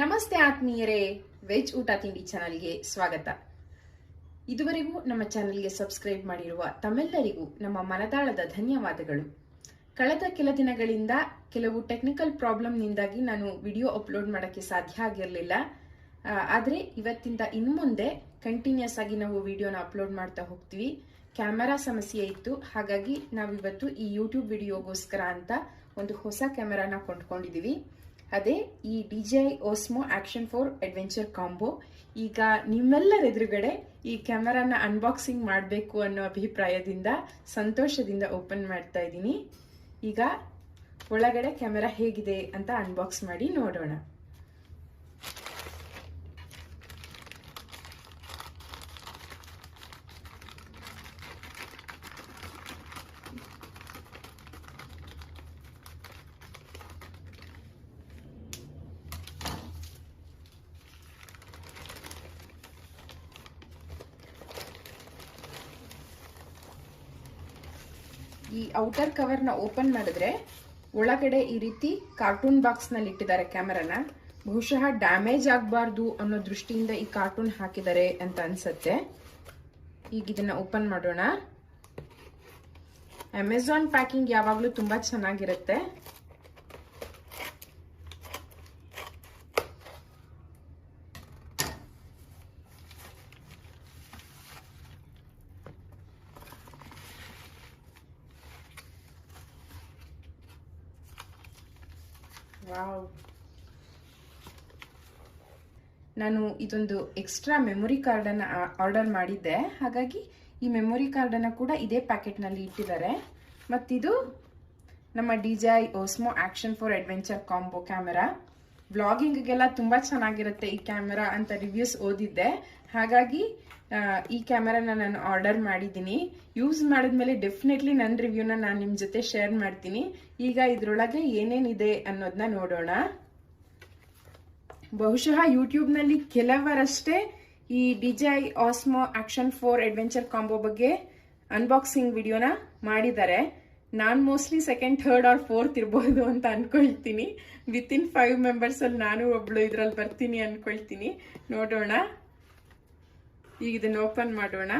ನಮಸ್ತೆ ಆತ್ಮೀಯರೇ, ವೆಜ್ ಊಟ ತಿಂಡಿ ಚಾನಲ್ಗೆ ಸ್ವಾಗತ. ಇದುವರೆಗೂ ನಮ್ಮ ಚಾನಲ್ಗೆ ಸಬ್ಸ್ಕ್ರೈಬ್ ಮಾಡಿರುವ ತಮ್ಮೆಲ್ಲರಿಗೂ ನಮ್ಮ ಮನದಾಳದ ಧನ್ಯವಾದಗಳು. ಕಳೆದ ಕೆಲ ದಿನಗಳಿಂದ ಕೆಲವು ಟೆಕ್ನಿಕಲ್ ಪ್ರಾಬ್ಲಮ್ನಿಂದಾಗಿ ನಾನು ವಿಡಿಯೋ ಅಪ್ಲೋಡ್ ಮಾಡೋಕ್ಕೆ ಸಾಧ್ಯ ಆಗಿರಲಿಲ್ಲ. ಆದರೆ ಇವತ್ತಿಂದ ಇನ್ನು ಮುಂದೆ ಕಂಟಿನ್ಯೂಸ್ ಆಗಿ ನಾವು ವಿಡಿಯೋನ ಅಪ್ಲೋಡ್ ಮಾಡ್ತಾ ಹೋಗ್ತೀವಿ. ಕ್ಯಾಮೆರಾ ಸಮಸ್ಯೆ ಇತ್ತು, ಹಾಗಾಗಿ ನಾವಿವತ್ತು ಈ ಯೂಟ್ಯೂಬ್ ವಿಡಿಯೋಗೋಸ್ಕರ ಅಂತ ಒಂದು ಹೊಸ ಕ್ಯಾಮೆರಾನ ಕೊಂಡ್ಕೊಂಡಿದ್ದೀವಿ. ಅದೇ ಈ DJI Osmo Action 4 adventure combo. ಈಗ ನಿಮ್ಮೆಲ್ಲರ ಎದುರುಗಡೆ ಈ ಕ್ಯಾಮೆರಾನ ಅನ್ಬಾಕ್ಸಿಂಗ್ ಮಾಡಬೇಕು ಅನ್ನೋ ಅಭಿಪ್ರಾಯದಿಂದ ಸಂತೋಷದಿಂದ ಓಪನ್ ಮಾಡ್ತಾ ಇದ್ದೀನಿ. ಈಗ ಒಳಗಡೆ ಕ್ಯಾಮೆರಾ ಹೇಗಿದೆ ಅಂತ ಅನ್ಬಾಕ್ಸ್ ಮಾಡಿ ನೋಡೋಣ. ಈ ಔಟರ್ ಕವರ್ನ ಓಪನ್ ಮಾಡಿದ್ರೆ ಒಳಗಡೆ ಈ ರೀತಿ ಕಾರ್ಟೂನ್ ಬಾಕ್ಸ್ ನಲ್ಲಿ ಇಟ್ಟಿದ್ದಾರೆ ಕ್ಯಾಮೆರಾನ. ಬಹುಶಃ ಡ್ಯಾಮೇಜ್ ಆಗಬಾರ್ದು ಅನ್ನೋ ದೃಷ್ಟಿಯಿಂದ ಈ ಕಾರ್ಟೂನ್ ಹಾಕಿದ್ದಾರೆ ಅಂತ ಅನ್ಸುತ್ತೆ. ಈಗ ಇದನ್ನ ಓಪನ್ ಮಾಡೋಣ. ಅಮೆಜಾನ್ ಪ್ಯಾಕಿಂಗ್ ಯಾವಾಗಲೂ ತುಂಬಾ ಚೆನ್ನಾಗಿರುತ್ತೆ. ವಾವ್, ನಾನು ಇದೊಂದು ಎಕ್ಸ್ಟ್ರಾ ಮೆಮೊರಿ ಕಾರ್ಡ್ ಅನ್ನ ಆರ್ಡರ್ ಮಾಡಿದ್ದೆ. ಹಾಗಾಗಿ ಈ ಮೆಮೊರಿ ಕಾರ್ಡ್ ಅನ್ನ ಕೂಡ ಇದೇ ಪ್ಯಾಕೆಟ್ ನಲ್ಲಿ ಇಟ್ಟಿದ್ದಾರೆ. ಮತ್ತಿದು ನಮ್ಮ DJI Osmo Action 4 adventure combo camera. ಬ್ಲಾಗಿಂಗ್ಗೆಲ್ಲ ತುಂಬಾ ಚೆನ್ನಾಗಿರುತ್ತೆ ಈ ಕ್ಯಾಮೆರಾ ಅಂತ ರಿವ್ಯೂಸ್ ಓದಿದ್ದೆ. ಹಾಗಾಗಿ ಈ ಕ್ಯಾಮೆರಾನ ನಾನು ಆರ್ಡರ್ ಮಾಡಿದ್ದೀನಿ. ಯೂಸ್ ಮಾಡಿದ್ಮೇಲೆ ಡೆಫಿನೆಟ್ಲಿ ನನ್ನ ರಿವ್ಯೂನ ನಾನು ನಿಮ್ಮ ಜೊತೆ ಶೇರ್ ಮಾಡ್ತೀನಿ. ಈಗ ಇದ್ರೊಳಗೆ ಏನೇನಿದೆ ಅನ್ನೋದನ್ನ ನೋಡೋಣ. ಬಹುಶಃ ಯೂಟ್ಯೂಬ್ನಲ್ಲಿ ಕೆಲವರಷ್ಟೇ ಈ DJI Osmo Action 4 adventure combo ಬಗ್ಗೆ ಅನ್ಬಾಕ್ಸಿಂಗ್ ವಿಡಿಯೋನ ಮಾಡಿದ್ದಾರೆ. ನಾನು mostly second, third R fourth ಇರ್ಬೋದು ಅಂತ ಅನ್ಕೊಳ್ತೀನಿ. ವಿತಿನ್ 5 ಮೆಂಬರ್ಸ್ ಅಲ್ಲಿ ನಾನು ಒಬ್ಳು ಇದ್ರಲ್ಲಿ ಬರ್ತೀನಿ ಅನ್ಕೊಳ್ತೀನಿ. ನೋಡೋಣ. ಈಗ ಇದನ್ನ ಓಪನ್ ಮಾಡೋಣ.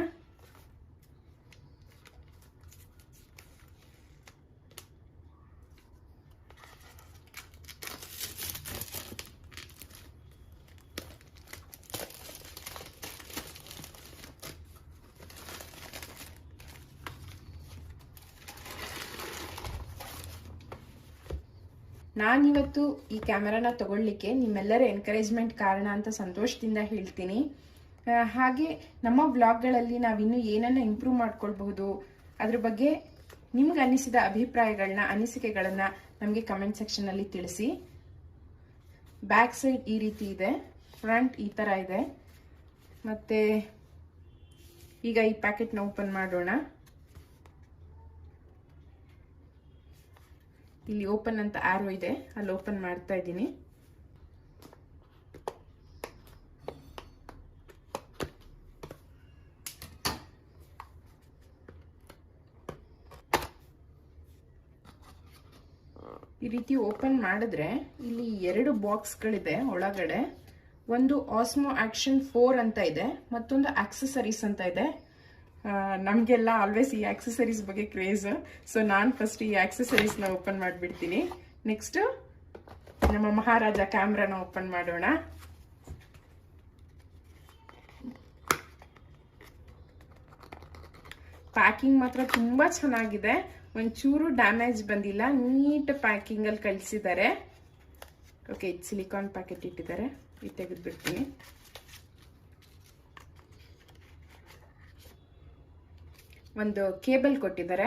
ನಾನಿವತ್ತು ಈ ಕ್ಯಾಮೆರಾನ ತಗೊಳ್ಳಿಕ್ಕೆ ನಿಮ್ಮೆಲ್ಲರ ಎನ್ಕರೇಜ್ಮೆಂಟ್ ಕಾರಣ ಅಂತ ಸಂತೋಷದಿಂದ ಹೇಳ್ತೀನಿ. ಹಾಗೆ ನಮ್ಮ ವ್ಲಾಗ್ಗಳಲ್ಲಿ ನಾವಿನ್ನೂ ಏನನ್ನ ಇಂಪ್ರೂವ್ ಮಾಡ್ಕೊಳ್ಬಹುದು ಅದ್ರ ಬಗ್ಗೆ ನಿಮ್ಗೆ ಅನಿಸಿದ ಅಭಿಪ್ರಾಯಗಳನ್ನ, ಅನಿಸಿಕೆಗಳನ್ನ ನಮಗೆ ಕಮೆಂಟ್ ಸೆಕ್ಷನ್ ಅಲ್ಲಿ ತಿಳಿಸಿ. ಬ್ಯಾಕ್ ಸೈಡ್ ಈ ರೀತಿ ಇದೆ, ಫ್ರಂಟ್ ಈ ತರ ಇದೆ. ಮತ್ತೆ ಈಗ ಈ ಪ್ಯಾಕೆಟ್ನ ಓಪನ್ ಮಾಡೋಣ. ಇಲ್ಲಿ ಓಪನ್ ಅಂತ ಆರೋ ಇದೆ, ಅಲ್ಲಿ ಓಪನ್ ಮಾಡ್ತಾ ಇದ್ದೀನಿ. ಈ ರೀತಿ ಓಪನ್ ಮಾಡಿದ್ರೆ ಇಲ್ಲಿ 2 ಬಾಕ್ಸ್ಗಳಿದೆ ಒಳಗಡೆ. ಒಂದು Osmo Action 4 ಅಂತ ಇದೆ, ಮತ್ತೊಂದು ಆಕ್ಸೆಸರೀಸ್ ಅಂತ ಇದೆ. ನಮಗೆಲ್ಲ ಆಲ್ವೇಸ್ ಈ ಆಕ್ಸೆಸರೀಸ್ ಬಗ್ಗೆ ಕ್ರೇಜ್. ಸೊ ನಾನು ಫಸ್ಟ್ ಈ ಆಕ್ಸೆಸರೀಸ್ನ ಓಪನ್ ಮಾಡಿಬಿಡ್ತೀನಿ. ನೆಕ್ಸ್ಟ್ ನಮ್ಮ ಮಹಾರಾಜ ಕ್ಯಾಮ್ರಾನ ಓಪನ್ ಮಾಡೋಣ. ಪ್ಯಾಕಿಂಗ್ ಮಾತ್ರ ತುಂಬಾ ಚೆನ್ನಾಗಿದೆ, ಒಂಚೂರು ಡ್ಯಾಮೇಜ್ ಬಂದಿಲ್ಲ. ನೀಟ್ ಪ್ಯಾಕಿಂಗ್ ಅಲ್ಲಿ ಕಳಿಸಿದ್ದಾರೆ. ಓಕೆ, ಇದು ಸಿಲಿಕಾನ್ ಪ್ಯಾಕೆಟ್ ಇಟ್ಟಿದ್ದಾರೆ, ಇದು ತೆಗೆದ್ಬಿಡ್ತೀನಿ. ಒಂದು ಕೇಬಲ್ ಕೊಟ್ಟಿದ್ದಾರೆ.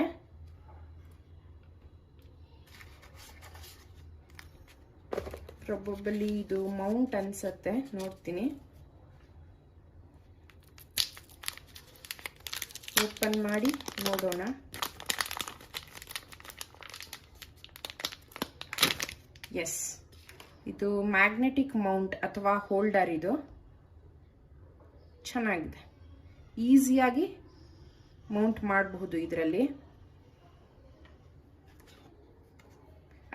ಪ್ರೊಬಬಲಿ ಇದು ಮೌಂಟ್ ಅನ್ಸತ್ತೆ, ನೋಡ್ತೀನಿ. ಓಪನ್ ಮಾಡಿ ನೋಡೋಣ. ಎಸ್, ಇದು ಮ್ಯಾಗ್ನೆಟಿಕ್ ಮೌಂಟ್ ಅಥವಾ ಹೋಲ್ಡರ್. ಇದು ಚೆನ್ನಾಗಿದೆ, ಈಸಿಯಾಗಿ ಮೌಂಟ್ ಮಾಡಬಹುದು ಇದರಲ್ಲಿ.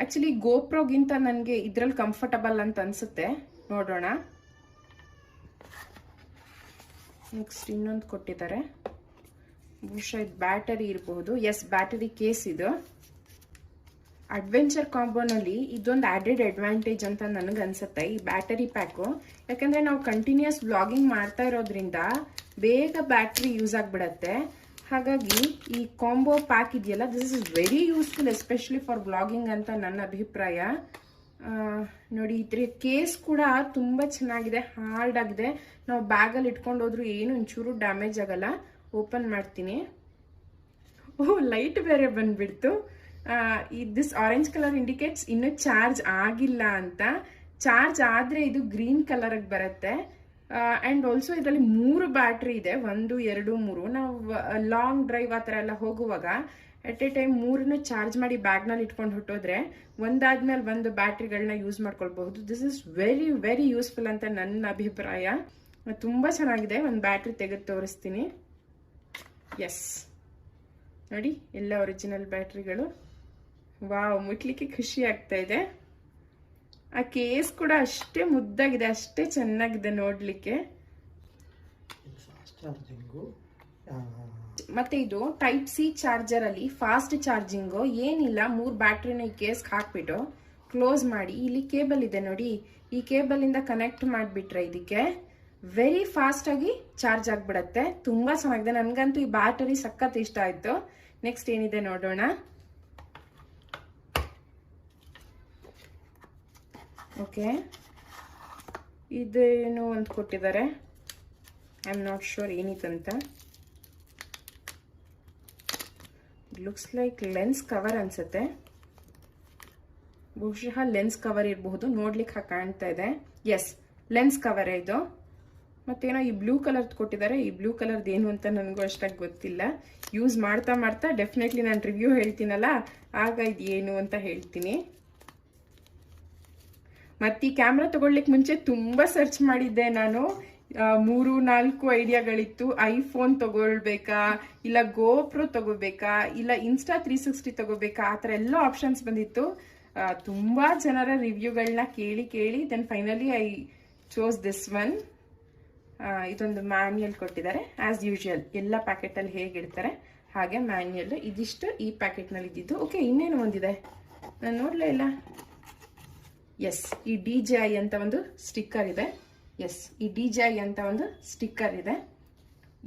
ಆಕ್ಚುಲಿ ಗೋಪ್ರೋಗಿಂತ ನನಗೆ ಇದ್ರಲ್ಲಿ ಕಂಫರ್ಟಬಲ್ ಅಂತ ಅನ್ಸುತ್ತೆ. ನೋಡೋಣ. ನೆಕ್ಸ್ಟ್ ಇನ್ನೊಂದು ಕೊಟ್ಟಿದ್ದಾರೆ. ಬಹುಶಃ ಇದು ಬ್ಯಾಟರಿ ಇರಬಹುದು. ಎಸ್, ಬ್ಯಾಟರಿ ಕೇಸ್ ಇದು. ಅಡ್ವೆಂಚರ್ ಕಾಂಬೋನಲ್ಲಿ ಇದೊಂದು ಆಡೆಡ್ ಅಡ್ವಾಂಟೇಜ್ ಅಂತ ನನಗೆ ಅನ್ಸುತ್ತೆ, ಈ ಬ್ಯಾಟರಿ ಪ್ಯಾಕು. ಯಾಕಂದ್ರೆ ನಾವು ಕಂಟಿನ್ಯೂಸ್ ವ್ಲಾಗಿಂಗ್ ಮಾಡ್ತಾ ಇರೋದ್ರಿಂದ ಬೇಗ ಬ್ಯಾಟ್ರಿ ಯೂಸ್ ಆಗಿಬಿಡತ್ತೆ. ಹಾಗಾಗಿ ಈ ಕಾಂಬೋ ಪ್ಯಾಕ್ ಇದೆಯಲ್ಲ, this is very useful especially for vlogging ಅಂತ ನನ್ನ ಅಭಿಪ್ರಾಯ. ನೋಡಿ, ಇದ್ರ ಕೇಸ್ ಕೂಡ ತುಂಬ ಚೆನ್ನಾಗಿದೆ, ಹಾರ್ಡ್ ಆಗಿದೆ. ನಾವು ಬ್ಯಾಗಲ್ಲಿ ಇಟ್ಕೊಂಡು ಹೋದ್ರು ಏನು ಒಂಚೂರು ಡ್ಯಾಮೇಜ್ ಆಗಲ್ಲ. ಓಪನ್ ಮಾಡ್ತೀನಿ. ಓಹ್, ಲೈಟ್ ಬೇರೆ ಬಂದ್ಬಿಡ್ತು. ದಿಸ್ ಆರೆಂಜ್ ಕಲರ್ ಇಂಡಿಕೇಟ್ಸ್ ಇನ್ನೂ ಚಾರ್ಜ್ ಆಗಿಲ್ಲ ಅಂತ. ಚಾರ್ಜ್ ಆದರೆ ಇದು ಗ್ರೀನ್ ಕಲರ್ಗೆ ಬರುತ್ತೆ. ಆ್ಯಂಡ್ ಆಲ್ಸೋ ಇದರಲ್ಲಿ 3 ಬ್ಯಾಟ್ರಿ ಇದೆ, 1, 2, 3. ನಾವು ಲಾಂಗ್ ಡ್ರೈವ್ ಆ ಥರ ಎಲ್ಲ ಹೋಗುವಾಗ ಎಟ್ ಎ ಟೈಮ್ 3 ಚಾರ್ಜ್ ಮಾಡಿ ಬ್ಯಾಗ್ನಲ್ಲಿ ಇಟ್ಕೊಂಡು ಹೊಟ್ಟೋದ್ರೆ ಒಂದಾದ್ಮೇಲೆ ಒಂದು ಬ್ಯಾಟ್ರಿಗಳನ್ನ ಯೂಸ್ ಮಾಡ್ಕೊಳ್ಬಹುದು. This is very very useful ಅಂತ ನನ್ನ ಅಭಿಪ್ರಾಯ. ತುಂಬ ಚೆನ್ನಾಗಿದೆ. ಒಂದು ಬ್ಯಾಟ್ರಿ ತೆಗೆದು ತೋರಿಸ್ತೀನಿ. ಎಸ್, ನೋಡಿ, ಎಲ್ಲ ಒರಿಜಿನಲ್ ಬ್ಯಾಟ್ರಿಗಳು. ವಾವ್, ಮುಟ್ಲಿಕ್ಕೆ ಖುಷಿ ಆಗ್ತಾ ಇದೆ. ಆ ಕೇಸ್ ಕೂಡ ಅಷ್ಟೇ ಮುದ್ದಾಗಿದೆ, ಅಷ್ಟೇ ಚೆನ್ನಾಗಿದೆ ನೋಡ್ಲಿಕ್ಕೆ. ಮತ್ತೆ ಇದು ಟೈಪ್ ಸಿ ಚಾರ್ಜರ್ ಅಲ್ಲಿ ಫಾಸ್ಟ್ ಚಾರ್ಜಿಂಗು ಏನಿಲ್ಲ. 3 ಬ್ಯಾಟ್ರಿನ ಈ ಕೇಸ್ ಹಾಕ್ಬಿಟ್ಟು ಕ್ಲೋಸ್ ಮಾಡಿ, ಇಲ್ಲಿ ಕೇಬಲ್ ಇದೆ ನೋಡಿ, ಈ ಕೇಬಲ್ ಇಂದ ಕನೆಕ್ಟ್ ಮಾಡಿಬಿಟ್ರೆ ಇದಕ್ಕೆ ವೆರಿ ಫಾಸ್ಟ್ ಆಗಿ ಚಾರ್ಜ್ ಆಗ್ಬಿಡತ್ತೆ. ತುಂಬಾ ಚೆನ್ನಾಗಿದೆ. ನನ್ಗಂತೂ ಈ ಬ್ಯಾಟರಿ ಸಖತ್ ಇಷ್ಟ ಆಯ್ತು. ನೆಕ್ಸ್ಟ್ ಏನಿದೆ ನೋಡೋಣ. ಓಕೆ, ಇದೇನು ಒಂದು ಕೊಟ್ಟಿದ್ದಾರೆ. ಐ ಆಮ್ ನಾಟ್ ಶೋರ್ ಏನಿತ್ತಂತ. ಲುಕ್ಸ್ ಲೈಕ್ ಲೆನ್ಸ್ ಕವರ್ ಅನ್ಸುತ್ತೆ. ಬಹುಶಃ ಲೆನ್ಸ್ ಕವರ್ ಇರಬಹುದು, ನೋಡ್ಲಿಕ್ಕೆ ಕಾಣ್ತಾ ಇದೆ. ಎಸ್, ಲೆನ್ಸ್ ಕವರ್ ಇದು. ಮತ್ತೇನೋ ಈ ಬ್ಲೂ ಕಲರ್ ಕೊಟ್ಟಿದ್ದಾರೆ. ಈ ಬ್ಲೂ ಕಲರ್ದು ಏನು ಅಂತ ನನಗೂ ಅಷ್ಟಾಗಿ ಗೊತ್ತಿಲ್ಲ. ಯೂಸ್ ಮಾಡ್ತಾ ಮಾಡ್ತಾ ಡೆಫಿನೆಟ್ಲಿ ನಾನು ರಿವ್ಯೂ ಹೇಳ್ತೀನಲ್ಲ, ಆಗ ಇದು ಏನು ಅಂತ ಹೇಳ್ತೀನಿ. ಮತ್ತೆ ಈ ಕ್ಯಾಮ್ರಾ ತಗೊಳ್ಲಿಕ್ಕೆ ಮುಂಚೆ ತುಂಬಾ ಸರ್ಚ್ ಮಾಡಿದ್ದೆ ನಾನು. 3-4 ಐಡಿಯಾಗಳಿತ್ತು. ಐಫೋನ್ ತಗೊಳ್ಬೇಕಾ, ಇಲ್ಲ ಗೋಪ್ರೋ ತಗೋಬೇಕಾ, ಇಲ್ಲ ಇನ್ಸ್ಟಾ 360 ತಗೋಬೇಕಾ, ಆ ಥರ ಎಲ್ಲ ಆಪ್ಷನ್ಸ್ ಬಂದಿತ್ತು. ತುಂಬಾ ಜನರ ರಿವ್ಯೂಗಳನ್ನ ಕೇಳಿ then finally I chose this one. ಇದೊಂದು ಮ್ಯಾನ್ಯಲ್ ಕೊಟ್ಟಿದ್ದಾರೆ. ಆಸ್ ಯೂಶುವಲ್ ಎಲ್ಲ ಪ್ಯಾಕೆಟಲ್ಲಿ ಹೇಗಿಡ್ತಾರೆ ಹಾಗೆ ಮ್ಯಾನ್ಯಲ್. ಇದಿಷ್ಟು ಈ ಪ್ಯಾಕೆಟ್ನಲ್ಲಿ ಇದ್ದಿದ್ದು. ಓಕೆ, ಇನ್ನೇನು ಒಂದಿದೆ, ನಾನು ನೋಡಲೇ ಇಲ್ಲ. ಎಸ್, ಈ DJI ಅಂತ ಒಂದು ಸ್ಟಿಕ್ಕರ್ ಇದೆ. ಎಸ್, ಈ DJI ಅಂತ ಒಂದು ಸ್ಟಿಕ್ಕರ್ ಇದೆ.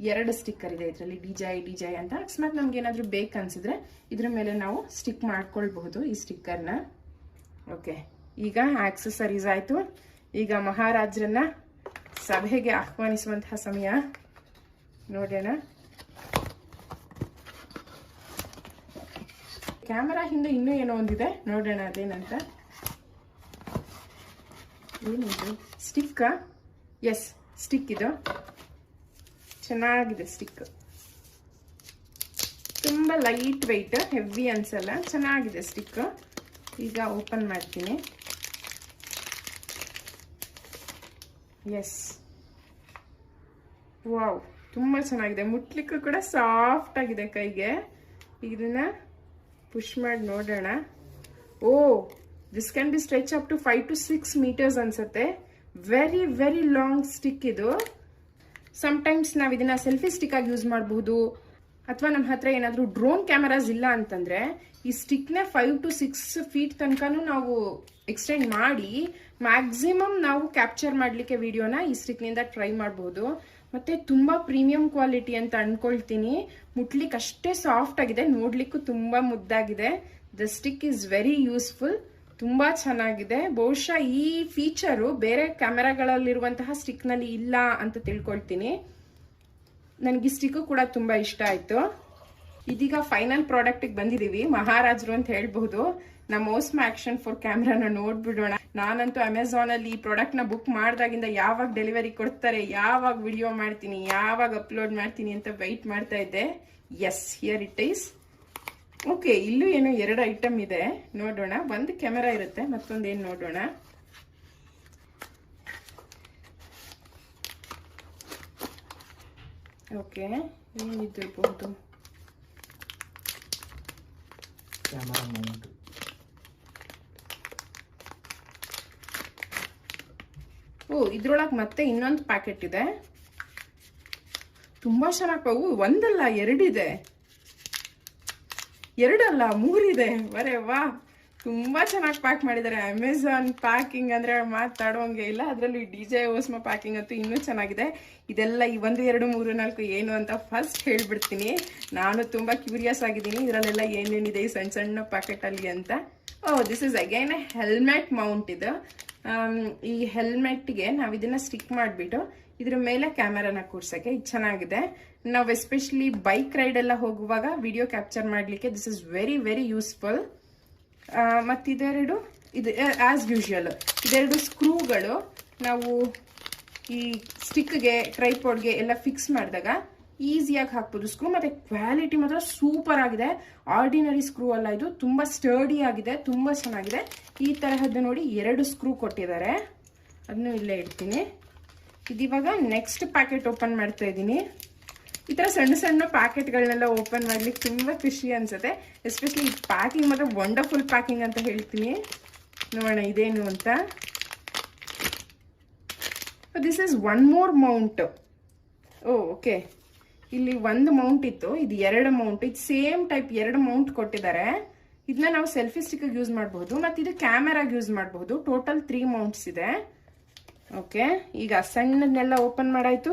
2 ಸ್ಟಿಕ್ಕರ್ ಇದೆ ಇದರಲ್ಲಿ, DJI ಅಂತ. ಅಕಸ್ಮಾತ್ ನಮ್ಗೆ ಏನಾದರೂ ಬೇಕನ್ಸಿದ್ರೆ ಇದ್ರ ಮೇಲೆ ನಾವು ಸ್ಟಿಕ್ ಮಾಡ್ಕೊಳ್ಬಹುದು ಈ ಸ್ಟಿಕ್ಕರ್ನ. ಓಕೆ, ಈಗ ಆಕ್ಸೆಸರೀಸ್ ಆಯಿತು. ಈಗ ಮಹಾರಾಜರನ್ನ ಸಭೆಗೆ ಆಹ್ವಾನಿಸುವಂತಹ ಸಮಯ. ನೋಡೋಣ. ಕ್ಯಾಮರಾ ಹಿಂದೆ ಇನ್ನೂ ಏನೋ ಒಂದಿದೆ, ನೋಡೋಣ ಅದೇನಂತ. ಏನಿದು, ಸ್ಟಿಕ್? S, stick. ಇದು ಚೆನ್ನಾಗಿದೆ ಸ್ಟಿಕ್. ತುಂಬ ಲೈಟ್ ವೆಯ್ಟ್, ಹೆವಿ ಅನ್ಸಲ್ಲ, ಚೆನ್ನಾಗಿದೆ ಸ್ಟಿಕ್. ಈಗ ಓಪನ್ ಮಾಡ್ತೀನಿ. ಎಸ್, ವಾವ್, ತುಂಬ ಚೆನ್ನಾಗಿದೆ. ಮುಟ್ಲಿಕ್ಕೂ ಕೂಡ ಸಾಫ್ಟ್ ಆಗಿದೆ ಕೈಗೆ. ಇದನ್ನ ಪುಷ್ ಮಾಡಿ ನೋಡೋಣ. Oh, this can be stretch up to 5 to 6 meters ಅನ್ಸುತ್ತೆ. ವೆರಿ ವೆರಿ ಲಾಂಗ್ ಸ್ಟಿಕ್ ಇದು. ಸಮ್ಟೈಮ್ಸ್ ನಾವು ಇದನ್ನ ಸೆಲ್ಫಿ ಸ್ಟಿಕ್ ಆಗಿ ಯೂಸ್ ಮಾಡಬಹುದು. ಅಥವಾ ನಮ್ಮ ಹತ್ರ ಏನಾದರೂ ಡ್ರೋನ್ ಕ್ಯಾಮರಾಸ್ ಇಲ್ಲ ಅಂತಂದ್ರೆ ಈ ಸ್ಟಿಕ್ನ 5 to 6 feet ತನಕನೂ ನಾವು ಎಕ್ಸ್ಟೆಂಡ್ ಮಾಡಿ ಮ್ಯಾಕ್ಸಿಮಮ್ ನಾವು ಕ್ಯಾಪ್ಚರ್ ಮಾಡಲಿಕ್ಕೆ ವಿಡಿಯೋನ ಈ ಸ್ಟಿಕ್ನಿಂದ ಟ್ರೈ ಮಾಡಬಹುದು. ಮತ್ತೆ ತುಂಬಾ ಪ್ರೀಮಿಯಂ ಕ್ವಾಲಿಟಿ ಅಂತ ಅನ್ಕೊಳ್ತೀನಿ. ಮುಟ್ಲಿಕ್ಕೆ ಅಷ್ಟೇ ಸಾಫ್ಟ್ ಆಗಿದೆ, ನೋಡ್ಲಿಕ್ಕೂ ತುಂಬಾ ಮುದ್ದಾಗಿದೆ. The stick is very useful, ತುಂಬಾ ಚೆನ್ನಾಗಿದೆ. ಬಹುಶಃ ಈ ಫೀಚರು ಬೇರೆ ಕ್ಯಾಮೆರಾಗಳಲ್ಲಿರುವಂತಹ ಸ್ಟಿಕ್ನಲ್ಲಿ ಇಲ್ಲ ಅಂತ ತಿಳ್ಕೊಳ್ತೀನಿ. ನನಗೆ ಸ್ಟಿಕ್ ಕೂಡ ತುಂಬಾ ಇಷ್ಟ ಆಯ್ತು. ಇದೀಗ ಫೈನಲ್ ಪ್ರಾಡಕ್ಟ್ಗೆ ಬಂದಿದೀವಿ. ಮಹಾರಾಜರು ಅಂತ ಹೇಳ್ಬಹುದು. ನಮ್ಮ ಓಸ್ಮೋ ಆಕ್ಷನ್ 4 ಕ್ಯಾಮ್ರಾನ ನೋಡ್ಬಿಡೋಣ. ನಾನಂತೂ ಅಮೆಝಾನ್ ಅಲ್ಲಿ ಈ ಪ್ರಾಡಕ್ಟ್ ನ ಬುಕ್ ಮಾಡಿದಾಗಿಂದ ಯಾವಾಗ ಡೆಲಿವರಿ ಕೊಡ್ತಾರೆ, ಯಾವಾಗ ವಿಡಿಯೋ ಮಾಡ್ತೀನಿ, ಯಾವಾಗ ಅಪ್ಲೋಡ್ ಮಾಡ್ತೀನಿ ಅಂತ ವೆಯ್ಟ್ ಮಾಡ್ತಾ ಇದ್ದೆ. Yes, here it is. Okay, ಇಲ್ಲೂ ಏನೋ 2 ಐಟಮ್ ಇದೆ, ನೋಡೋಣ. ಒಂದು ಕ್ಯಾಮೆರಾ ಇರುತ್ತೆ, ಮತ್ತೊಂದೇನು ನೋಡೋಣ. ಓಕೆ, ಏನಿದಿರಬಹುದು? ಓ, ಇದ್ರೊಳಗೆ ಮತ್ತೆ ಇನ್ನೊಂದು ಪ್ಯಾಕೆಟ್ ಇದೆ. ತುಂಬಾ ಚೆನ್ನಾಗಿ, ಒಂದಲ್ಲ ಎರಡಿದೆ, ಎರಡಲ್ಲ ಮೂರಿದೆ. ಬರೇ ವಾ, ತುಂಬಾ ಚೆನ್ನಾಗಿ ಪ್ಯಾಕ್ ಮಾಡಿದ್ದಾರೆ. ಅಮೆಝಾನ್ ಪ್ಯಾಕಿಂಗ್ ಅಂದ್ರೆ ಮಾತಾಡೋಂಗೆ ಇಲ್ಲ. ಅದರಲ್ಲಿ DJI Osmo ಪ್ಯಾಕಿಂಗ್ ಅಂತೂ ಇನ್ನೂ ಚೆನ್ನಾಗಿದೆ. ಇದೆಲ್ಲ ಈ 1 2 3 4 ಏನು ಅಂತ ಫಸ್ಟ್ ಹೇಳ್ಬಿಡ್ತೀನಿ. ನಾನು ತುಂಬಾ ಕ್ಯೂರಿಯಸ್ ಆಗಿದ್ದೀನಿ ಇದರಲ್ಲೆಲ್ಲ ಏನೇನಿದೆ ಈ ಸಣ್ಣ ಸಣ್ಣ ಪ್ಯಾಕೆಟ್ ಅಲ್ಲಿ ಅಂತ. This is again helmet Mount. ಇದು ಈ ಹೆಲ್ಮೆಟ್ಗೆ ನಾವು ಇದನ್ನ ಸ್ಟಿಕ್ ಮಾಡಿಬಿಟ್ಟು ಇದ್ರ ಮೇಲೆ ಕ್ಯಾಮೆರಾನ ಕೂರ್ಸಕ್ಕೆ ಇದು ಚೆನ್ನಾಗಿದೆ. ನಾವು ಎಸ್ಪೆಷಲಿ ಬೈಕ್ ರೈಡ್ ಎಲ್ಲ ಹೋಗುವಾಗ ವಿಡಿಯೋ ಕ್ಯಾಪ್ಚರ್ ಮಾಡಲಿಕ್ಕೆ this is very very useful. ಮತ್ತಿದೆರಡು, ಇದು ಆಸ್ ಯೂಶುವಲ್ ಇದೆರಡು ಸ್ಕ್ರೂಗಳು ನಾವು ಈ ಸ್ಟಿಕ್ಗೆ ಟ್ರೈಪಾಡ್ಗೆ ಎಲ್ಲ ಫಿಕ್ಸ್ ಮಾಡಿದಾಗ ಈಸಿಯಾಗಿ ಹಾಕ್ಬೋದು ಸ್ಕ್ರೂ. ಮತ್ತೆ ಕ್ವಾಲಿಟಿ ಮಾತ್ರ ಸೂಪರ್ ಆಗಿದೆ, ಆರ್ಡಿನರಿ ಸ್ಕ್ರೂ ಅಲ್ಲ, ಇದು ತುಂಬಾ ಸ್ಟರ್ಡಿ ಆಗಿದೆ, ತುಂಬಾ ಚೆನ್ನಾಗಿದೆ. ಈ ತರಹದ್ದು ನೋಡಿ 2 ಸ್ಕ್ರೂ ಕೊಟ್ಟಿದ್ದಾರೆ, ಅದನ್ನು ಇಲ್ಲೇ ಇಡ್ತೀನಿ. ಇದಿವಾಗ ನೆಕ್ಸ್ಟ್ ಪ್ಯಾಕೆಟ್ ಓಪನ್ ಮಾಡ್ತಾ ಇದ್ದೀನಿ. ಈ ತರ ಸಣ್ಣ ಸಣ್ಣ ಪ್ಯಾಕೆಟ್ಗಳನ್ನೆಲ್ಲ ಓಪನ್ ಮಾಡ್ಲಿಕ್ಕೆ ತುಂಬಾ ಖುಷಿ ಅನ್ಸುತ್ತೆ. ಎಸ್ಪೆಷಲಿ ಪ್ಯಾಕಿಂಗ್ ಮಾತ್ರ ವಂಡರ್ಫುಲ್ ಪ್ಯಾಕಿಂಗ್ ಅಂತ ಹೇಳ್ತೀನಿ. ನೋಡೋಣ ಇದೇನು ಅಂತ. This is one more Mount. Okay, ಇಲ್ಲಿ ಒಂದು ಮೌಂಟ್ ಇತ್ತು, ಇದು 2 ಮೌಂಟ್. ಇದು ಸೇಮ್ ಟೈಪ್ 2 ಮೌಂಟ್ ಕೊಟ್ಟಿದ್ದಾರೆ. ಇದನ್ನ ನಾವು ಸೆಲ್ಫಿ ಸ್ಟಿಕ್ ಯೂಸ್ ಮಾಡಬಹುದು, ಮತ್ತೆ ಇದು ಕ್ಯಾಮೆರಾಗೆ ಯೂಸ್ ಮಾಡಬಹುದು. ಟೋಟಲ್ 3 ಮೌಂಟ್ಸ್ ಇದೆ. ಓಕೆ, ಈಗ ಸಣ್ಣದನ್ನೆಲ್ಲ ಓಪನ್ ಮಾಡಾಯ್ತು.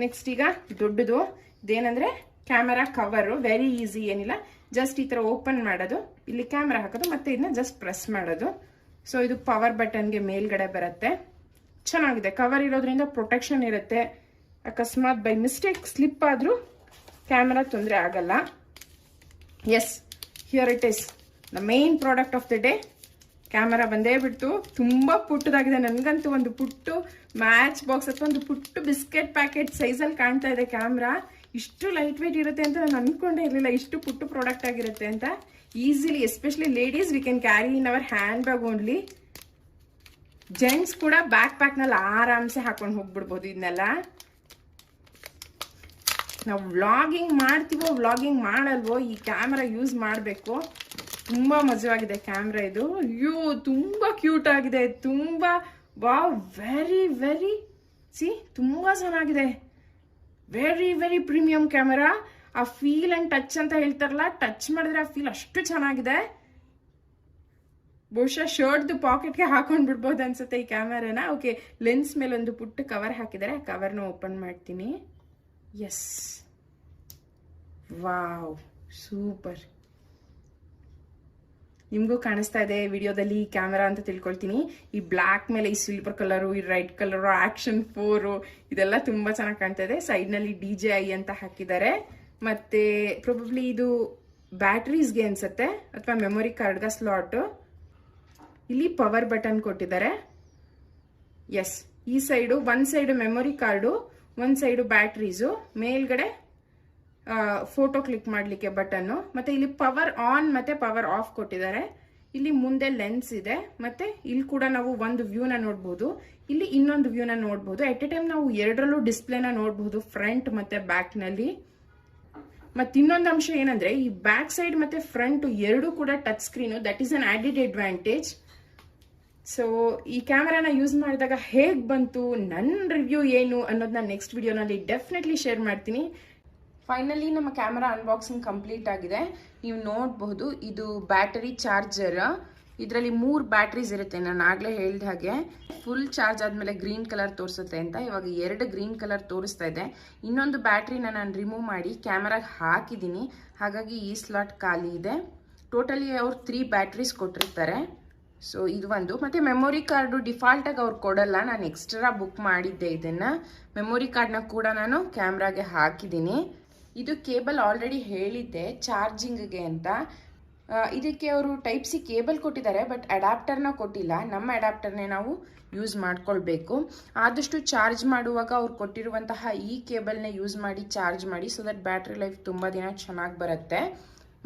ನೆಕ್ಸ್ಟ್ ಈಗ ದೊಡ್ಡದು. ಇದೇನಂದ್ರೆ ಕ್ಯಾಮೆರಾ ಕವರು. ವೆರಿ ಈಸಿ, ಏನಿಲ್ಲ, ಜಸ್ಟ್ ಈ ತರ ಓಪನ್ ಮಾಡೋದು, ಇಲ್ಲಿ ಕ್ಯಾಮೆರಾ ಹಾಕೋದು, ಮತ್ತೆ ಇದನ್ನ ಜಸ್ಟ್ ಪ್ರೆಸ್ ಮಾಡೋದು. ಸೊ ಇದು ಪವರ್ ಬಟನ್ಗೆ ಮೇಲ್ಗಡೆ ಬರುತ್ತೆ. ಚೆನ್ನಾಗಿದೆ, ಕವರ್ ಇರೋದ್ರಿಂದ ಪ್ರೊಟೆಕ್ಷನ್ ಇರುತ್ತೆ. ಅಕಸ್ಮಾತ್ ಬೈ ಮಿಸ್ಟೇಕ್ ಸ್ಲಿಪ್ ಆದ್ರೂ ಕ್ಯಾಮೆರಾ ತೊಂದರೆ ಆಗಲ್ಲ. Yes, here it is the main product of the day. Camera ಬಂದೇ ಬಿಡ್ತು. ತುಂಬಾ ಪುಟ್ಟದಾಗಿದೆ. ನನಗಂತೂ ಒಂದು ಪುಟ್ಟು ಮ್ಯಾಚ್ ಬಾಕ್ಸ್ ಅಥವಾ ಒಂದು ಪುಟ್ಟು ಬಿಸ್ಕೆಟ್ ಪ್ಯಾಕೆಟ್ ಸೈಜಲ್ಲಿ ಕಾಣ್ತಾ ಇದೆ ಕ್ಯಾಮ್ರಾ. ಇಷ್ಟು ಲೈಟ್ ವೇಟ್ ಇರುತ್ತೆ ಅಂತ ನಾನು ಅನ್ಕೊಂಡೇ ಇರಲಿಲ್ಲ, ಇಷ್ಟು ಪುಟ್ಟು ಪ್ರಾಡಕ್ಟ್ ಆಗಿರುತ್ತೆ ಅಂತ. Easily, especially ladies, we can carry in our hand bag only. Gents ಕೂಡ ಬ್ಯಾಕ್ ಪ್ಯಾಕ್ ನಲ್ಲಿ ಆರಾಮ್ಸೆ ಹಾಕೊಂಡು ಹೋಗ್ಬಿಡ್ಬೋದು. ಇದನ್ನೆಲ್ಲ ನಾವು ವ್ಲಾಗಿಂಗ್ ಮಾಡ್ತೀವೋ ವ್ಲಾಗಿಂಗ್ ಮಾಡಲ್ವೋ ಈ ಕ್ಯಾಮ್ರಾ ಯೂಸ್ ಮಾಡಬೇಕು. ತುಂಬಾ ಮಜವಾಗಿದೆ ಕ್ಯಾಮ್ರಾ ಇದು. ಅಯ್ಯೋ, ತುಂಬಾ ಕ್ಯೂಟ್ ಆಗಿದೆ, ತುಂಬಾ ವಾವ್, ವೆರಿ ವೆರಿ ತುಂಬಾ ಚೆನ್ನಾಗಿದೆ. Very very premium camera. ಆ ಫೀಲ್ ಅಂಡ್ ಟಚ್ ಅಂತ ಹೇಳ್ತಾರಲ್ಲ, ಟಚ್ ಮಾಡಿದ್ರೆ ಆ ಫೀಲ್ ಅಷ್ಟು ಚೆನ್ನಾಗಿದೆ. ಬಹುಶಃ ಶರ್ಟ್ದು ಪಾಕೆಟ್ಗೆ ಹಾಕೊಂಡ್ ಬಿಡ್ಬೋದು ಅನ್ಸುತ್ತೆ ಈ ಕ್ಯಾಮೆರಾನ. ಓಕೆ, ಲೆನ್ಸ್ ಮೇಲೆ ಒಂದು ಪುಟ್ಟ ಕವರ್ ಹಾಕಿದ್ದಾರೆ. ಆ ಕವರ್ನ ಓಪನ್ ಮಾಡ್ತೀನಿ. Yes, wow, super. ನಿಮಗೂ ಕಾಣಿಸ್ತಾ ಇದೆ ವಿಡಿಯೋದಲ್ಲಿ ಕ್ಯಾಮೆರಾ ಅಂತ ತಿಳ್ಕೊಳ್ತೀನಿ. ಈ ಬ್ಲ್ಯಾಕ್ ಮೇಲೆ ಈ ಸಿಲ್ವರ್ ಕಲರು, ಈ ರೆಡ್ ಕಲರು, ಆಕ್ಷನ್ 4 ಇದೆಲ್ಲ ತುಂಬಾ ಚೆನ್ನಾಗಿ ಕಾಣ್ತಾ ಇದೆ. ಸೈಡ್ ನಲ್ಲಿ DJI ಅಂತ ಹಾಕಿದ್ದಾರೆ. ಮತ್ತೆ ಪ್ರೊಬಬ್ಲಿ ಇದು ಬ್ಯಾಟ್ರೀಸ್ಗೆ ಅನ್ಸುತ್ತೆ, ಅಥವಾ ಮೆಮೊರಿ ಕಾರ್ಡ್ಗೆ ಸ್ಲಾಟ್. ಇಲ್ಲಿ ಪವರ್ ಬಟನ್ ಕೊಟ್ಟಿದ್ದಾರೆ. ಎಸ್, ಈ ಸೈಡು ಒಂದ್ ಸೈಡ್ ಮೆಮೊರಿ ಕಾರ್ಡು, ಒಂದ್ ಸೈಡು ಬ್ಯಾಟ್ರೀಸು, ಮೇಲ್ಗಡೆ ಫೋಟೋ ಕ್ಲಿಕ್ ಮಾಡ್ಲಿಕ್ಕೆ ಬಟನ್ನು, ಮತ್ತೆ ಇಲ್ಲಿ ಪವರ್ ಆನ್ ಮತ್ತೆ ಪವರ್ ಆಫ್ ಕೊಟ್ಟಿದ್ದಾರೆ. ಇಲ್ಲಿ ಮುಂದೆ ಲೆನ್ಸ್ ಇದೆ, ಮತ್ತೆ ಇಲ್ಲಿ ಕೂಡ ನಾವು ಒಂದು ವ್ಯೂನ ನೋಡಬಹುದು, ಇಲ್ಲಿ ಇನ್ನೊಂದು ವ್ಯೂನ ನೋಡಬಹುದು. ಎಟ್ ಎ ಟೈಮ್ ನಾವು ಎರಡರಲ್ಲೂ ಡಿಸ್ಪ್ಲೇನ ನೋಡಬಹುದು, ಫ್ರಂಟ್ ಮತ್ತೆ ಬ್ಯಾಕ್ ನಲ್ಲಿ. ಮತ್ತೆ ಇನ್ನೊಂದು ಅಂಶ ಏನಂದ್ರೆ ಈ ಬ್ಯಾಕ್ ಸೈಡ್ ಮತ್ತೆ ಫ್ರಂಟ್ ಎರಡು ಕೂಡ touch screen. That is an added advantage. So ಈ ಕ್ಯಾಮೆರಾನ ಯೂಸ್ ಮಾಡಿದಾಗ ಹೇಗ್ ಬಂತು, ನನ್ನ ರಿವ್ಯೂ ಏನು ಅನ್ನೋದನ್ನ ನೆಕ್ಸ್ಟ್ ವಿಡಿಯೋನಲ್ಲಿ ಡೆಫಿನೆಟ್ಲಿ ಶೇರ್ ಮಾಡ್ತೀನಿ. ಫೈನಲಿ ನಮ್ಮ ಕ್ಯಾಮೆರಾ ಅನ್ಬಾಕ್ಸಿಂಗ್ ಕಂಪ್ಲೀಟ್ ಆಗಿದೆ. ನೀವು ನೋಡಬಹುದು, ಇದು ಬ್ಯಾಟರಿ ಚಾರ್ಜರ್. ಇದರಲ್ಲಿ 3 ಬ್ಯಾಟ್ರೀಸ್ ಇರುತ್ತೆ. ನಾನು ಆಗ್ಲೇ ಹೇಳಿದ ಹಾಗೆ ಫುಲ್ ಚಾರ್ಜ್ ಆದ್ಮೇಲೆ ಗ್ರೀನ್ ಕಲರ್ ತೋರಿಸುತ್ತೆ ಅಂತ. ಇವಾಗ 2 ಗ್ರೀನ್ ಕಲರ್ ತೋರಿಸ್ತಾ ಇದೆ. ಇನ್ನೊಂದು ಬ್ಯಾಟ್ರಿನ ನಾನು ರಿಮೂವ್ ಮಾಡಿ ಕ್ಯಾಮೆರಾಗೆ ಹಾಕಿದ್ದೀನಿ, ಹಾಗಾಗಿ ಈ ಸ್ಲಾಟ್ ಖಾಲಿ ಇದೆ. ಟೋಟಲಿ ಅವ್ರು 3 ಬ್ಯಾಟ್ರೀಸ್ ಕೊಟ್ಟಿರ್ತಾರೆ. ಸೊ ಇದು ಒಂದು. ಮತ್ತೆ ಮೆಮೊರಿ ಕಾರ್ಡು ಡಿಫಾಲ್ಟ್ ಆಗಿ ಅವ್ರು ಕೊಡಲ್ಲ, ನಾನು ಎಕ್ಸ್ಟ್ರಾ ಬುಕ್ ಮಾಡಿದ್ದೆ ಇದನ್ನ. ಮೆಮೊರಿ ಕಾರ್ಡ್ನ ಕೂಡ ನಾನು ಕ್ಯಾಮ್ರಾಗೆ ಹಾಕಿದ್ದೀನಿ. ಇದು ಕೇಬಲ್ ಆಲ್ರೆಡಿ ಹೇಳಿದ್ದೆ ಚಾರ್ಜಿಂಗ್ಗೆ ಅಂತ. ಇದಕ್ಕೆ ಅವರು ಟೈಪ್ ಸಿ ಕೇಬಲ್ ಕೊಟ್ಟಿದ್ದಾರೆ, ಬಟ್ ಅಡಾಪ್ಟರ್ನ ಕೊಟ್ಟಿಲ್ಲ. ನಮ್ಮ ಅಡಾಪ್ಟರ್ನೇ ನಾವು ಯೂಸ್ ಮಾಡ್ಕೊಳ್ಬೇಕು. ಆದಷ್ಟು ಚಾರ್ಜ್ ಮಾಡುವಾಗ ಅವ್ರು ಕೊಟ್ಟಿರುವಂತಹ ಈ ಕೇಬಲ್ನ ಯೂಸ್ ಮಾಡಿ ಚಾರ್ಜ್ ಮಾಡಿ, ಸೊ ದಟ್ ಬ್ಯಾಟ್ರಿ ಲೈಫ್ ತುಂಬ ದಿನ ಚೆನ್ನಾಗಿ ಬರುತ್ತೆ.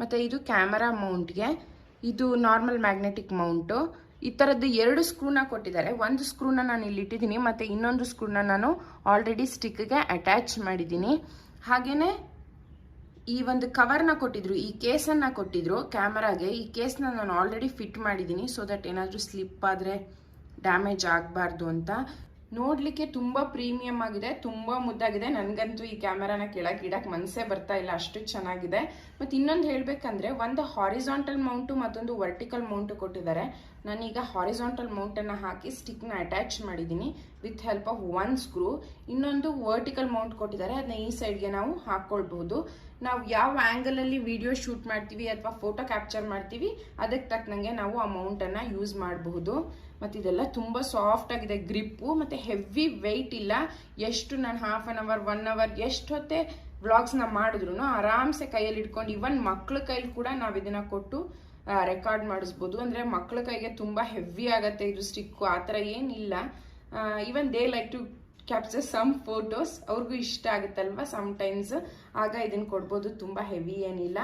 ಮತ್ತು ಇದು ಕ್ಯಾಮರಾ ಮೌಂಟ್ಗೆ, ಇದು ನಾರ್ಮಲ್ ಮ್ಯಾಗ್ನೆಟಿಕ್ ಮೌಂಟು. ಈ ಥರದ್ದು 2 ಸ್ಕ್ರೂನ ಕೊಟ್ಟಿದ್ದಾರೆ. ಒಂದು ಸ್ಕ್ರೂನ ನಾನು ಇಲ್ಲಿ ಇಟ್ಟಿದ್ದೀನಿ, ಮತ್ತು ಇನ್ನೊಂದು ಸ್ಕ್ರೂನ ನಾನು ಆಲ್ರೆಡಿ ಸ್ಟಿಕ್ಗೆ ಅಟ್ಯಾಚ್ ಮಾಡಿದ್ದೀನಿ. ಹಾಗೆಯೇ ಈ ಒಂದು ಕವರ್ನ ಕೊಟ್ಟಿದ್ರು, ಈ ಕೇಸನ್ನ ಕೊಟ್ಟಿದ್ರು ಕ್ಯಾಮರಾಗೆ. ಈ ಕೇಸ್ನ ನಾನು ಆಲ್ರೆಡಿ ಫಿಟ್ ಮಾಡಿದ್ದೀನಿ, ಸೊ ದಟ್ ಏನಾದರೂ ಸ್ಲಿಪ್ ಆದರೆ ಡ್ಯಾಮೇಜ್ ಆಗಬಾರ್ದು ಅಂತ. ನೋಡ್ಲಿಕ್ಕೆ ತುಂಬಾ ಪ್ರೀಮಿಯಂ ಆಗಿದೆ, ತುಂಬಾ ಮುದ್ದಾಗಿದೆ. ನನಗಂತೂ ಈ ಕ್ಯಾಮೆರಾನ ಕೆಳಗೆ ಇಡಕ್ಕೆ ಮನಸ್ಸೇ ಬರ್ತಾ ಇಲ್ಲ, ಅಷ್ಟು ಚೆನ್ನಾಗಿದೆ. ಮತ್ತೆ ಇನ್ನೊಂದು ಹೇಳ್ಬೇಕಂದ್ರೆ ಒಂದು ಹಾರಿಜಾಂಟಲ್ ಮೌಂಟು ಮತ್ತೊಂದು ವರ್ಟಿಕಲ್ ಮೌಂಟು ಕೊಟ್ಟಿದ್ದಾರೆ. ನಾನೀಗ ಹಾರಿಜಾಂಟಲ್ ಮೌಂಟನ್ನು ಹಾಕಿ ಸ್ಟಿಕ್ನ ಅಟ್ಯಾಚ್ ಮಾಡಿದ್ದೀನಿ with help of one screw. ಇನ್ನೊಂದು ವರ್ಟಿಕಲ್ ಮೌಂಟ್ ಕೊಟ್ಟಿದ್ದಾರೆ, ಅದನ್ನ ಈ ಸೈಡ್ಗೆ ನಾವು ಹಾಕೊಳ್ಬಹುದು. ನಾವು ಯಾವ ಆಂಗಲ್ ಅಲ್ಲಿ ವಿಡಿಯೋ ಶೂಟ್ ಮಾಡ್ತೀವಿ ಅಥವಾ ಫೋಟೋ ಕ್ಯಾಪ್ಚರ್ ಮಾಡ್ತೀವಿ ಅದಕ್ಕೆ ತಕ್ಕನಂಗೆ ನಾವು ಆ ಮೌಂಟನ್ನು ಯೂಸ್ ಮಾಡಬಹುದು. ಮತ್ತು ಇದೆಲ್ಲ ತುಂಬ ಸಾಫ್ಟ್ ಆಗಿದೆ ಗ್ರಿಪ್ಪು, ಮತ್ತು ಹೆವಿ ವೆಯ್ಟ್ ಇಲ್ಲ. ಎಷ್ಟು ನಾನು ಹಾಫ್ ಅನ್ ಅವರ್ 1 ಅವರ್ ಎಷ್ಟು ಹೊತ್ತೆ ವ್ಲಾಗ್ಸ್ನ ಮಾಡಿದ್ರು ಆರಾಮ್ಸೆ ಕೈಯಲ್ಲಿ ಇಟ್ಕೊಂಡು, ಇವನ್ ಮಕ್ಳ ಕೈಲಿ ಕೂಡ ನಾವು ಇದನ್ನ ಕೊಟ್ಟು ರೆಕಾರ್ಡ್ ಮಾಡಿಸ್ಬೋದು. ಅಂದರೆ ಮಕ್ಳ ಕೈಗೆ ತುಂಬ ಹೆವಿ ಆಗುತ್ತೆ ಇದು ಸ್ಟಿಕ್ಕು, ಆ ಥರ ಏನಿಲ್ಲ. Even they like to capture some photos, ಅವ್ರಿಗೂ ಇಷ್ಟ ಆಗುತ್ತಲ್ವಾ ಸಮ್ಟೈಮ್ಸ್, ಆಗ ಇದನ್ನ ಕೊಡ್ಬೋದು. ತುಂಬ ಹೆವಿ ಏನಿಲ್ಲ.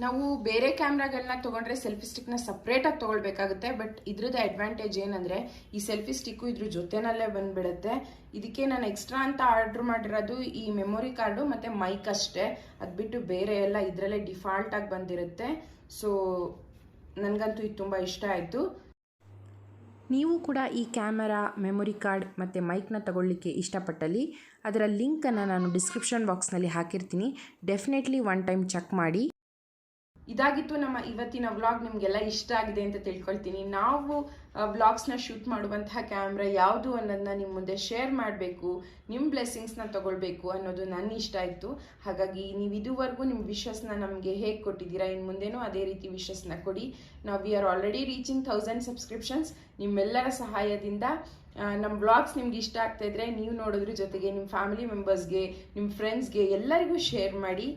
ನಾವು ಬೇರೆ ಕ್ಯಾಮ್ರಾಗಳನ್ನ ತಗೊಂಡ್ರೆ ಸೆಲ್ಫಿ ಸ್ಟಿಕ್ನ ಸಪ್ರೇಟಾಗಿ ತೊಗೊಳ್ಬೇಕಾಗುತ್ತೆ. ಬಟ್ ಇದ್ರದ್ದು ಅಡ್ವಾಂಟೇಜ್ ಏನಂದರೆ ಈ ಸೆಲ್ಫಿ ಸ್ಟಿಕ್ಕು ಇದ್ರ ಜೊತೆನಲ್ಲೇ ಬಂದ್ಬಿಡುತ್ತೆ. ಇದಕ್ಕೆ ನಾನು ಎಕ್ಸ್ಟ್ರಾ ಅಂತ ಆರ್ಡರ್ ಮಾಡಿರೋದು ಈ ಮೆಮೊರಿ ಕಾರ್ಡು ಮತ್ತು ಮೈಕ್ ಅಷ್ಟೇ. ಅದು ಬಿಟ್ಟು ಬೇರೆ ಎಲ್ಲ ಇದರಲ್ಲೇ ಡಿಫಾಲ್ಟಾಗಿ ಬಂದಿರುತ್ತೆ. ಸೊ ನನಗಂತೂ ಇದು ತುಂಬ ಇಷ್ಟ ಆಯಿತು. ನೀವು ಕೂಡ ಈ ಕ್ಯಾಮರಾ, ಮೆಮೊರಿ ಕಾರ್ಡ್ ಮತ್ತು ಮೈಕ್ನ ತಗೊಳ್ಳಿಕ್ಕೆ ಇಷ್ಟಪಟ್ಟಲ್ಲಿ ಅದರ ಲಿಂಕನ್ನು ನಾನು ಡಿಸ್ಕ್ರಿಪ್ಷನ್ ಬಾಕ್ಸ್ನಲ್ಲಿ ಹಾಕಿರ್ತೀನಿ. ಡೆಫಿನೆಟ್ಲಿ ಒನ್ ಟೈಮ್ ಚೆಕ್ ಮಾಡಿ. ಇದಾಗಿತ್ತು ನಮ್ಮ ಇವತ್ತಿನ ವ್ಲಾಗ್. ನಿಮಗೆಲ್ಲ ಇಷ್ಟ ಆಗಿದೆ ಅಂತ ತಿಳ್ಕೊಳ್ತೀನಿ. ನಾವು ವ್ಲಾಗ್ಸ್ನ ಶೂಟ್ ಮಾಡುವಂತಹ ಕ್ಯಾಮ್ರಾ ಯಾವುದು ಅನ್ನೋದನ್ನ ನಿಮ್ಮ ಮುಂದೆ ಶೇರ್ ಮಾಡಬೇಕು, ನಿಮ್ಮ ಬ್ಲೆಸ್ಸಿಂಗ್ಸ್ನ ತಗೊಳ್ಬೇಕು ಅನ್ನೋದು ನನ್ನ ಇಷ್ಟ ಆಯಿತು. ಹಾಗಾಗಿ ನೀವು ಇದುವರೆಗೂ ನಿಮ್ಮ ವಿಶಸ್ನ ನಮಗೆ ಹೇಗೆ ಕೊಟ್ಟಿದ್ದೀರಾ, ಇನ್ನು ಮುಂದೆನೂ ಅದೇ ರೀತಿ ವಿಶಸ್ನ ಕೊಡಿ. ನಾವು we are already reaching 1000 subscriptions. ನಿಮ್ಮೆಲ್ಲರ ಸಹಾಯದಿಂದ ನಮ್ಮ ವ್ಲಾಗ್ಸ್ ನಿಮ್ಗೆ ಇಷ್ಟ ಆಗ್ತಾ ಇದ್ರೆ ನೀವು ನೋಡೋದ್ರ ಜೊತೆಗೆ ನಿಮ್ಮ ಫ್ಯಾಮಿಲಿ ಮೆಂಬರ್ಸ್ಗೆ, ನಿಮ್ಮ ಫ್ರೆಂಡ್ಸ್ಗೆ ಎಲ್ಲರಿಗೂ ಶೇರ್ ಮಾಡಿ.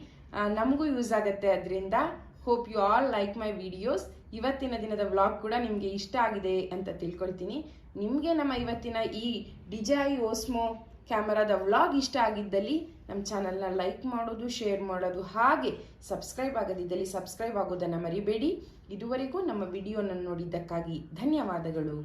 ನಮಗೂ ಯೂಸ್ ಆಗುತ್ತೆ ಅದರಿಂದ. Hope you all like my videos. ಇವತ್ತಿನ ದಿನದ ವ್ಲಾಗ್ ಕೂಡ ನಿಮಗೆ ಇಷ್ಟ ಆಗಿದೆ ಅಂತ ತಿಳ್ಕೊಳ್ತೀನಿ. ನಿಮಗೆ ನಮ್ಮ ಇವತ್ತಿನ ಈ DJI Osmo ಕ್ಯಾಮರಾದ ವ್ಲಾಗ್ ಇಷ್ಟ ಆಗಿದ್ದಲ್ಲಿ ನಮ್ಮ ಚಾನಲ್ನ ಲೈಕ್ ಮಾಡೋದು, ಶೇರ್ ಮಾಡೋದು, ಹಾಗೆ ಸಬ್ಸ್ಕ್ರೈಬ್ ಆಗದಿದ್ದಲ್ಲಿ ಸಬ್ಸ್ಕ್ರೈಬ್ ಆಗೋದನ್ನು ಮರಿಬೇಡಿ. ಇದುವರೆಗೂ ನಮ್ಮ ವಿಡಿಯೋನ ನೋಡಿದ್ದಕ್ಕಾಗಿ ಧನ್ಯವಾದಗಳು.